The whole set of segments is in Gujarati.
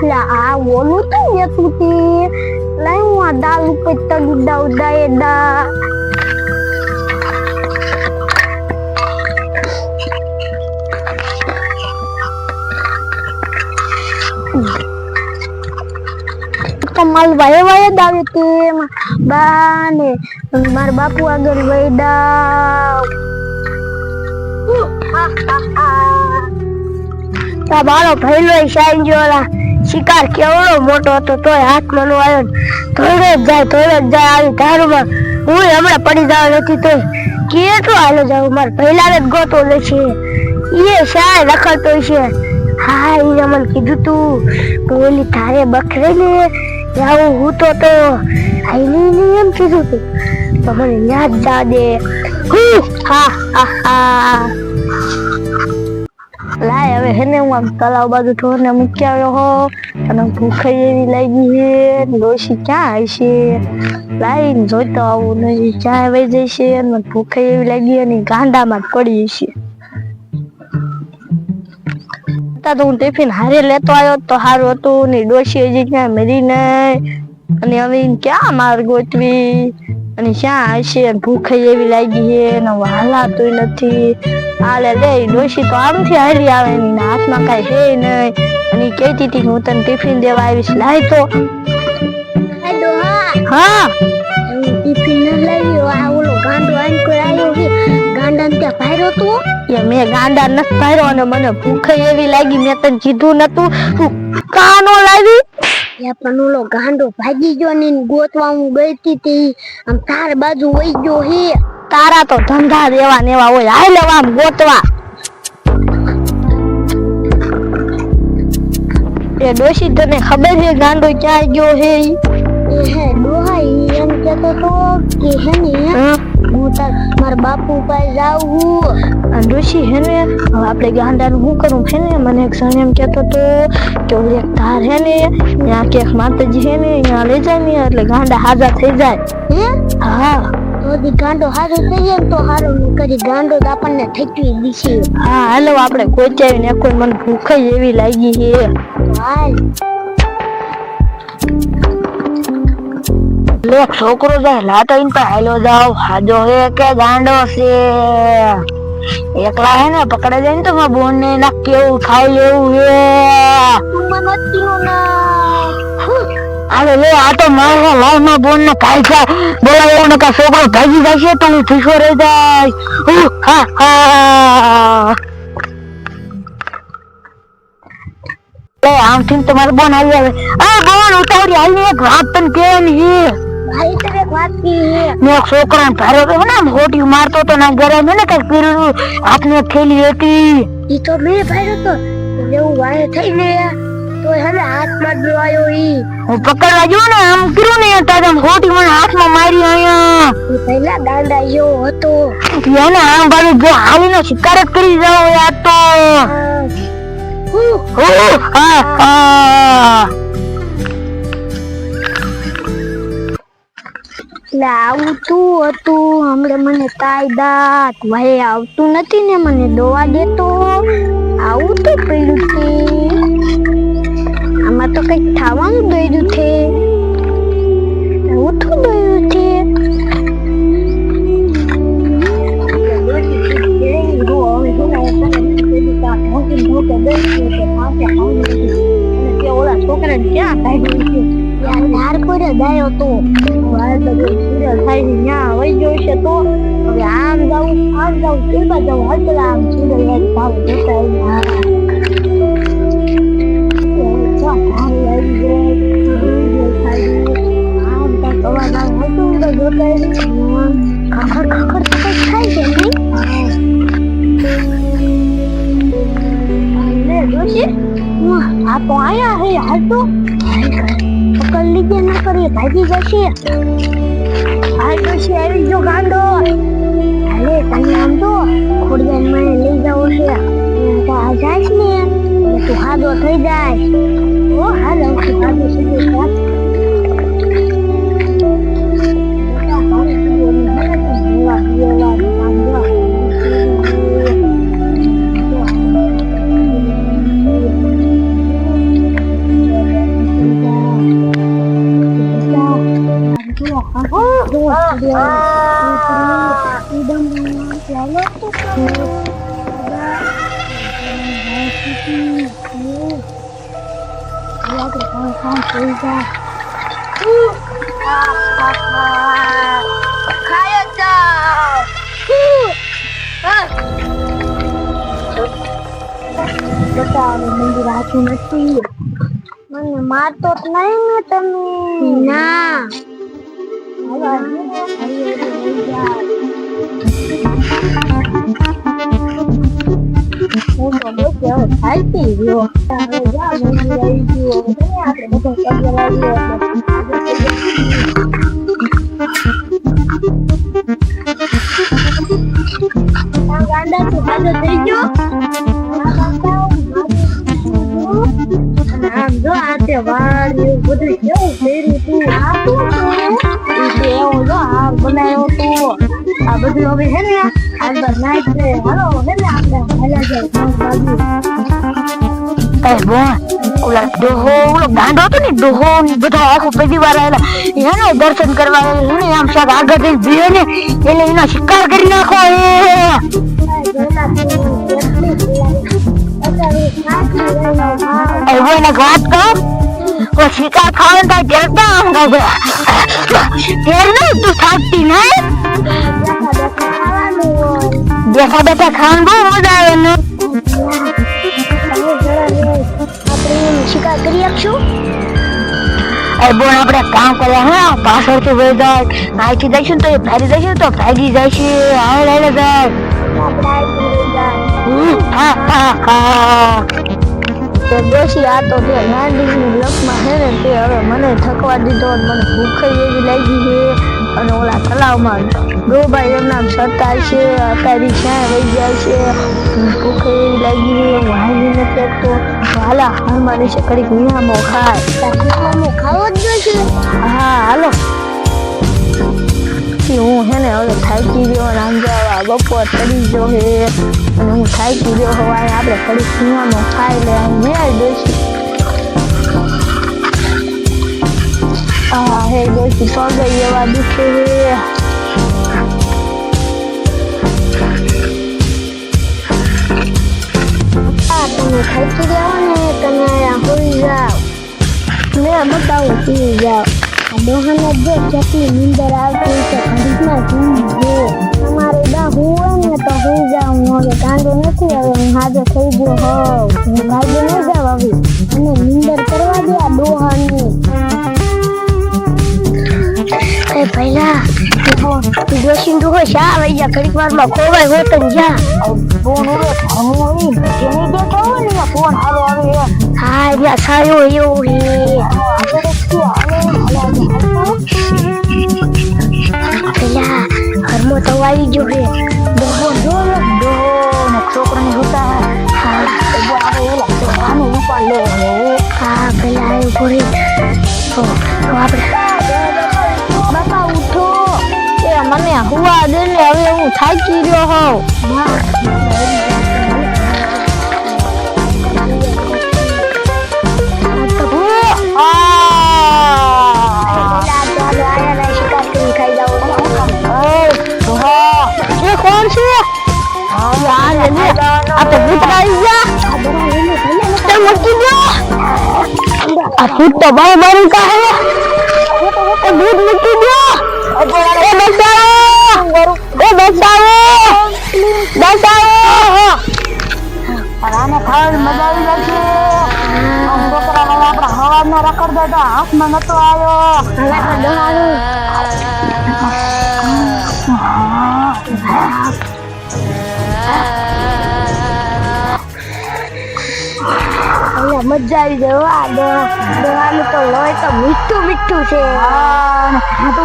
લા આ ઓલું તો લેતું તે લાઈ હું આ દાલ ઉપર તગી દાઉ દાયડા કમલ વાય વાય દાવે તે બાને માર બાપુ આગળ વૈડા તા બાળો ભઈલો શાઈ જોલા શિકાર કેવડો મોટો હતો તોય હાથમાં નો આવ્યો થોડો જ જાય આવી ધારુમાં હું હમણાં પડી જાવ નથી તો કેટલો હાલો જાવ માર પહેલા જ ગોતો લે છે એ શાય રખડતો છે હા એ મને કીધું તું બોલી તારે બખરે ને જાઉં હું તો આઈ એમ કીધું તું તો મને યાદ જા દે લાય હવે હેને હું આમ તલાવ બાજુ ઠોરને મૂકી આવ્યો હો અને ભૂખ એવી લાગી છે ડોશી ક્યાં હશે લાઈને જોઈતો આવું નહીં ક્યાં વહી જશે અને ભૂખ એવી લાગી અને ગાંડામાં જ પડી હશે તો હું ટિફિન હારે લેતો આવ્યો તો સારું હતું ને ડોશી હજી ક્યાં મરી નહીં અને હવે ક્યાં માર ગોતવી અને ક્યાં હશે ભૂખ એવી લાગી છે અને હાલાતું નથી હાલે લે ડોશી તો આડુંથી હાલી આવે ને હાથમાં કઈ હે નહીં અને કહેતી હતી હું તને ટિફિન દેવા આવીશ લાય તો હા ટિફિન ન લાવ્યો આ ઓલો ગાંડો આઈને કોઈ આવ્યો છે ગાંડા ત્યાં ભાર્યો તું એ મેં ગાંડા નથી ભાર્યો અને મને ભૂખ એવી લાગી મેં તને કીધું નતું તું કાનો લાવી એ પણ ઓલો ગાંડો ભાગી ગયો ને ગોતવા હું ગઈ હતી આમ તાર બાજુ વઈ ગયો હે તારા તો ધંધા દેવા નેવા હોય હાલ આમ ગોતવા એ ડોશી તને ખબર છે ગાંડો ક્યાં ગયો હે હે ડોહા એમ કહેતો તો કે હે ને હું તાર માર બાપુ પાસે જાઉં ડોશી હે ને હવે આપણે ગાંડાનું શું કરું છે ને મને એક જણ એમ કહેતો તો કે એક તાર હે ને ત્યાં કે માતાજી હે ને ત્યાં લઈ જાય ને એટલે ગાંડા હાજર થઈ જાય હે હા તો ગાંડો હારો થઈ જાય તો હારો કરી ગાંડો તો આપણને ઠેકવી દીશે હા હાલો આપણે કોચાવીને કોઈ મને ભૂખ એવી લાગી છે હાલ લે છોકરો જાય લાટાઈને પર હાલો જાવ હાજો હે કે ગાંડો છે એકલા હે ને પકડે જાય ને તો મારા બોન ને ના કેવું ખાઈ લેવું હે અરે લે આ તો મારા લાલ માં બોન ને ખાઈ જાય બોલા એવું ને કા છોકરો ભાગી જશે તો હું ખીસો રહી જાય હા હા આમથી તમારે બોન આવી આવે આ બોન ઉતાવળી આવીને એક વાત તને કેવાની ભાઈ તને વાત કી મે છોકરાને ભારો તો ને હોટી મારતો તો ના ઘરે મે ને કઈ પીરું હાથને થેલી હતી ઈ તો મે ભારો તો એવું વાય થઈ ને તો હવે હાથમાં જ આવ્યો ઈ હું પકડવા જો ને આમ કર્યું ને તારે હોટી મને હાથમાં મારી આયા ઈ પહેલા દાંડા યો હતો એને આમ બાજુ જો હાલીનો શિકાર કરી જાવ યાર તો આવતું હતું હમણાં મને કાયદા ભાઈ આવતું નથી ને મને દોવા દેતો આવું તો પડ્યું છે આમાં તો કઈક થવાનું દોર્યું છે આવું તો દોર્યું છે છોકરા ક્યાં ધાર કોઈ દાયો તો સિરિયલ થાય છે ત્યાં વહી ગયો છે તો હવે આમ જાઉં કેવા જાઉં હાલ પેલા આમ સિરિયલ ભાવ જોતા ખખર થાય છે આ તો આયા હે હાલ તો પકડ લીજે ના કરીએ ભાગી જશે હાલ તો છે આવી જો ગાંડો હાલે તને આમ તો ખોડિયાન મને લઈ જાવ છે તો આ જાય ને તું હાદો થઈ જાય ઓ હાલ હાદો સીધો સાથ મંદિર આખું નથી. મને મારતો જ નહીં ને તમે. ના હું તો બોલતી હવે થાકી ગયો. હવે જા મંદિર આવી ગયો. આપણે બધા પગે લાગીએ ગાંડાથી સાજો થઈ ગયો. આમ જો આ તે વાળ એવું બધું કેવું ફેર્યું તું. આ શું છે? એવું જો હાર બનાવ્યો તું. આ બધું હવે છે ને આગળ નાખ છે. હાલો છે ને આપણે હાલ્યા જાય બાજુ. એ બોન ઓલા ડોહો ઓલો ગાંડો હતો ને ડોહો બધા આખો પહેલી વાર આવેલા એને દર્શન કરવા એને આમ શાક આગળ જઈ ભીએ ને એટલે એનો શિકાર કરી નાખો. એ એને વાત કહો ઓ શિકાર ખાવાનું થાય ડરતા આમ ડર નહીં તું થાકતી નહીં. બેઠા બેઠા ખાવાનું બહુ મજા આવે ને. શિકાર કરી આપશું. એ બોન આપણે કામ કર્યા હા પાછળથી વહી જાય અહીંથી જઈશું તો એ ભાગી જઈશું તો ભાગી જાય છે. હા લઈને જાય. ડોશી આ તો તે ગાંડીની લપમાં છે ને તે હવે મને થકવા દીધો. મને ભૂખ એવી લાગી છે. અને ઓલા તલાવમાં ડોબાઈ એમના સરતા છે અત્યારે ક્યાં રહી જાય છે. ભૂખ એવી લાગી છે. હું હાલી નથી શકતો. હાલા હનુમાની છે કડીક વિહામો ખાય. ખાવો જ જોઈશે. હા હાલો. હું છે ને હવે થાકી ગયો અને આમ જવા બપોર ચડી ગયો હે અને હું થાકી ગયો હવે આપણે કડીક વિહામો ખાઈ લે આમ મેળ દઈશું. હા હે દોસ્તી પગ એવા દુખે હે. તમે થાકી રહ્યા ને તમે અહીંયા હોઈ જાઓ. મેં બતાવું પી જાઓ. આ ડોહાને જો કેટલી નીંદર આવતી છે ઘડીકમાં સુઈ ગયો. તમારે બા હોય ને તો હોઈ જાઓ. હું હવે કાંદો નથી. હવે હું હાજર થઈ ગયો હોઉં. હું ભાગે ન જાવ હવે અને નીંદર કરવા દે આ ડોહાની. એ પહેલા તું જોશી તું હોય શા આવી જા ઘડીક વારમાં ખોવાય હોય તો જા. ફોન હવે હું જેને દેખો ને ફોન હાલો આવે. હા એટલે સારું એવું હે. પેલા ઘરમો તો આવી ગયો હે. ડોહો જો ડોહો ને છોકરાને જોતા હા આવે ઓલા આને ઉપાડ લે. હા પેલા આવ્યું પૂરી તો આપણે બાપા ઉઠો. એ મને હુવા દે ને હવે હું થાકી રહ્યો હોઉં. भूत तो बड़े बड़े का है. भूत मिट्टी दो. बचाओ. આને ખાવાની મજા આવી જાય છે. છોકરા આપણા હવાના રખડ દેતા હાથમાં નતો આવ્યો. મજા આવી જાય. દવાનું તો લોહી તો મીઠું મીઠું છે. ખાતો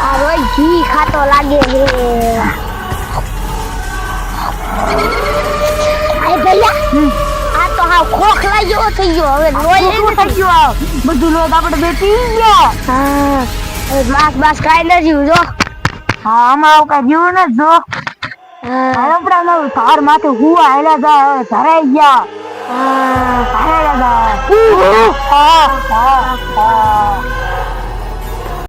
આ રોય ઘી ખાતો લાગે છે. ભૈયા આ તો હાવ ખોખલા જેવો થઈ ગયો. હવે લોહી થઈ ગયો. બધું લોહી આપણે બે પી ગયા. હા માસ બાસ ખાઈ નથી જો. હા આમાં કઈ જીવ ને જો. આપડા તાર માથે હું આયલા જાય ધરાઈ ગયા. હા